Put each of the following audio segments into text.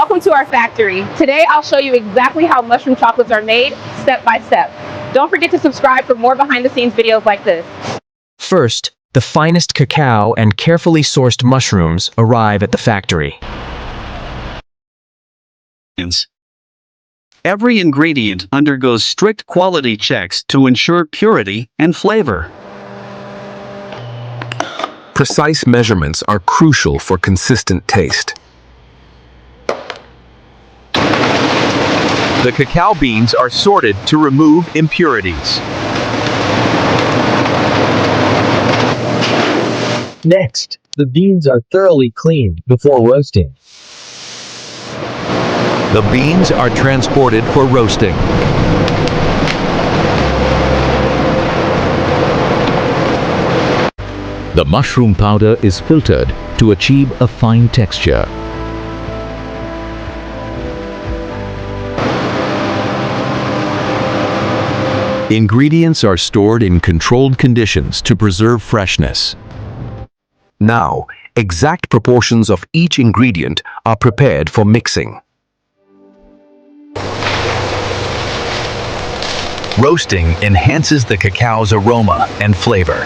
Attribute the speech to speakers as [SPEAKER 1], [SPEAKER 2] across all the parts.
[SPEAKER 1] Welcome to our factory. Today I'll show you exactly how mushroom chocolates are made, step by step. Don't forget to subscribe for more behind the scenes videos like this.
[SPEAKER 2] First, the finest cacao and carefully sourced mushrooms arrive at the factory.
[SPEAKER 3] Every ingredient undergoes strict quality checks to ensure purity and flavor.
[SPEAKER 4] Precise measurements are crucial for consistent taste.
[SPEAKER 5] The cacao beans are sorted to remove impurities.
[SPEAKER 6] Next, the beans are thoroughly cleaned before roasting.
[SPEAKER 5] The beans are transported for roasting. The mushroom powder is filtered to achieve a fine texture. Ingredients are stored in controlled conditions to preserve freshness.
[SPEAKER 4] Now, exact proportions of each ingredient are prepared for mixing.
[SPEAKER 5] Roasting enhances the cacao's aroma and flavor.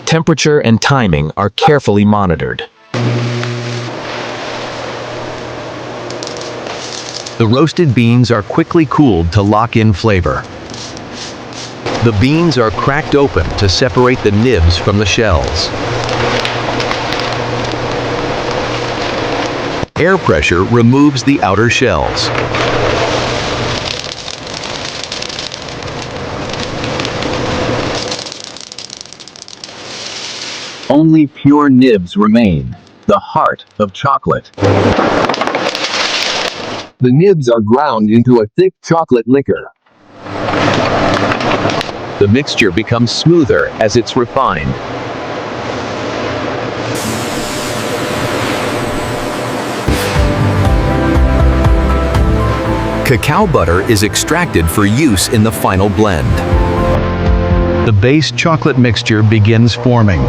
[SPEAKER 2] Temperature and timing are carefully monitored.
[SPEAKER 5] The roasted beans are quickly cooled to lock in flavor. The beans are cracked open to separate the nibs from the shells. Air pressure removes the outer shells. Only pure nibs remain, the heart of chocolate.
[SPEAKER 6] The nibs are ground into a thick chocolate liquor.
[SPEAKER 5] The mixture becomes smoother as it's refined. Cacao butter is extracted for use in the final blend. The base chocolate mixture begins forming.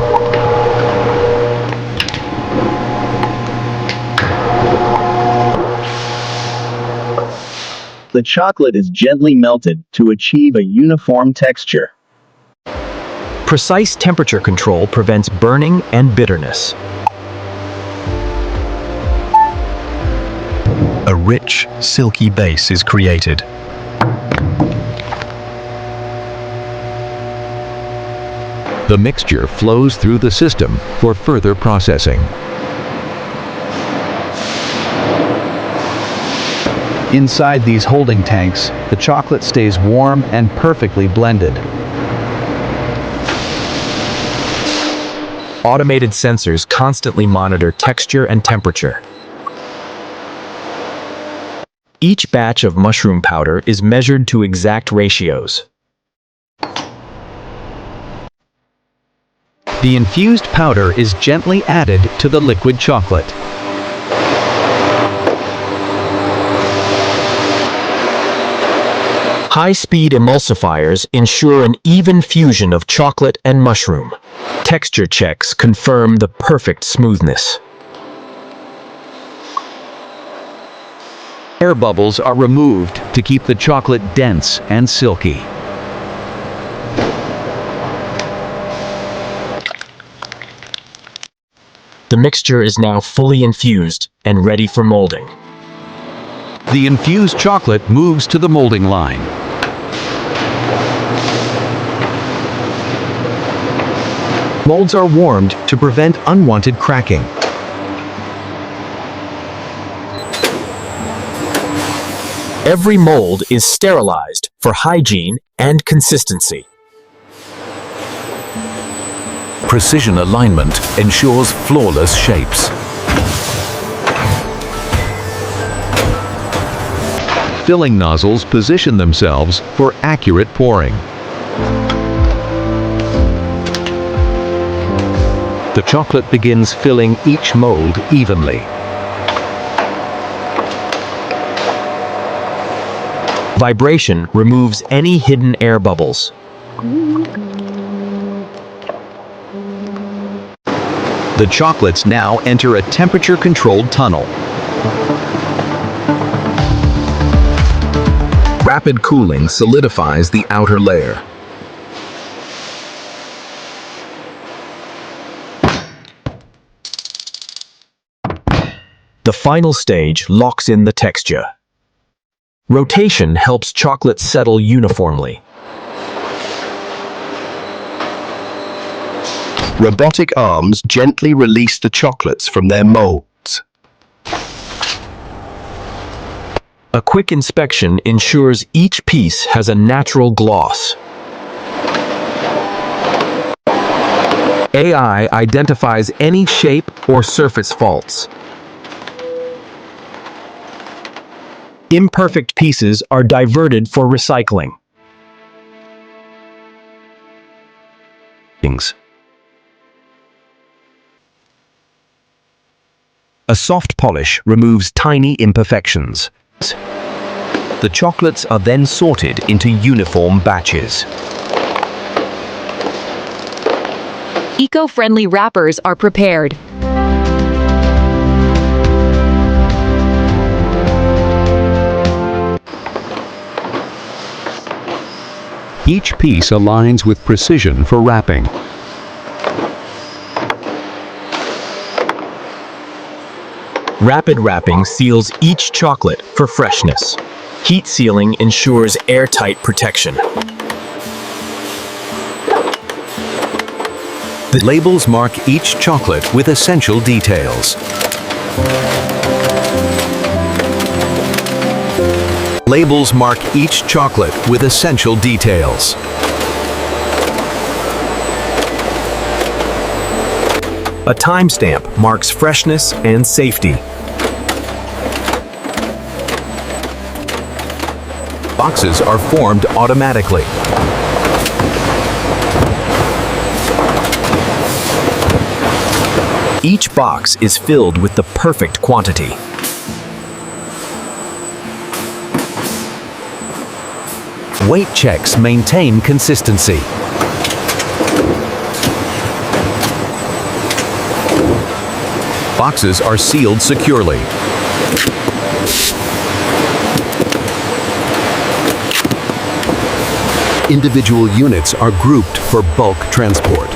[SPEAKER 3] The chocolate is gently melted to achieve a uniform texture.
[SPEAKER 2] Precise temperature control prevents burning and bitterness.
[SPEAKER 5] A rich, silky base is created. The mixture flows through the system for further processing. Inside these holding tanks, the chocolate stays warm and perfectly blended.
[SPEAKER 2] Automated sensors constantly monitor texture and temperature. Each batch of mushroom powder is measured to exact ratios.
[SPEAKER 5] The infused powder is gently added to the liquid chocolate.
[SPEAKER 2] High-speed emulsifiers ensure an even fusion of chocolate and mushroom. Texture checks confirm the perfect smoothness.
[SPEAKER 5] Air bubbles are removed to keep the chocolate dense and silky.
[SPEAKER 2] The mixture is now fully infused and ready for molding.
[SPEAKER 5] The infused chocolate moves to the molding line. Molds are warmed to prevent unwanted cracking.
[SPEAKER 2] Every mold is sterilized for hygiene and consistency.
[SPEAKER 5] Precision alignment ensures flawless shapes. Filling nozzles position themselves for accurate pouring. The chocolate begins filling each mold evenly.
[SPEAKER 2] Vibration removes any hidden air bubbles.
[SPEAKER 5] The chocolates now enter a temperature-controlled tunnel.
[SPEAKER 4] Rapid cooling solidifies the outer layer.
[SPEAKER 2] The final stage locks in the texture. Rotation helps chocolate settle uniformly.
[SPEAKER 7] Robotic arms gently release the chocolates from their molds.
[SPEAKER 2] A quick inspection ensures each piece has a natural gloss. AI identifies any shape or surface faults. Imperfect pieces are diverted for recycling.
[SPEAKER 5] A soft polish removes tiny imperfections. The chocolates are then sorted into uniform batches.
[SPEAKER 8] Eco-friendly wrappers are prepared.
[SPEAKER 5] Each piece aligns with precision for wrapping.
[SPEAKER 2] Rapid wrapping seals each chocolate for freshness. Heat sealing ensures airtight protection.
[SPEAKER 5] The labels mark each chocolate with essential details. Labels mark each chocolate with essential details.
[SPEAKER 2] A timestamp marks freshness and safety.
[SPEAKER 5] Boxes are formed automatically.
[SPEAKER 2] Each box is filled with the perfect quantity.
[SPEAKER 5] Weight checks maintain consistency. Boxes are sealed securely. Individual units are grouped for bulk transport.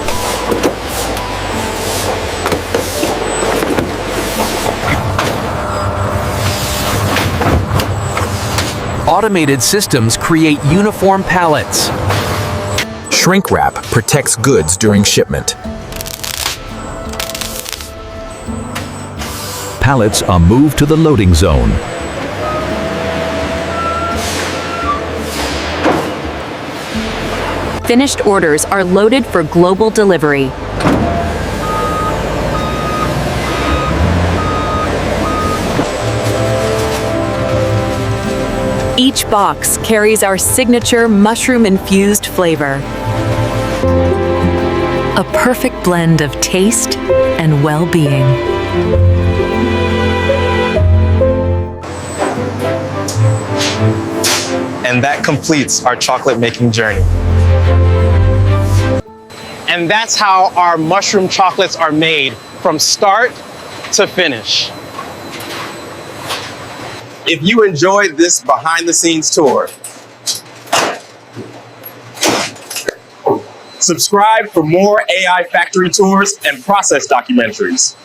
[SPEAKER 5] Automated systems create uniform pallets.
[SPEAKER 2] Shrink wrap protects goods during shipment.
[SPEAKER 5] Pallets are moved to the loading zone.
[SPEAKER 8] Finished orders are loaded for global delivery. Each box carries our signature mushroom-infused flavor. A perfect blend of taste and well-being.
[SPEAKER 9] And that completes our chocolate making journey. And that's how our mushroom chocolates are made from start to finish.
[SPEAKER 10] If you enjoyed this behind the scenes tour, subscribe for more AI factory tours and process documentaries.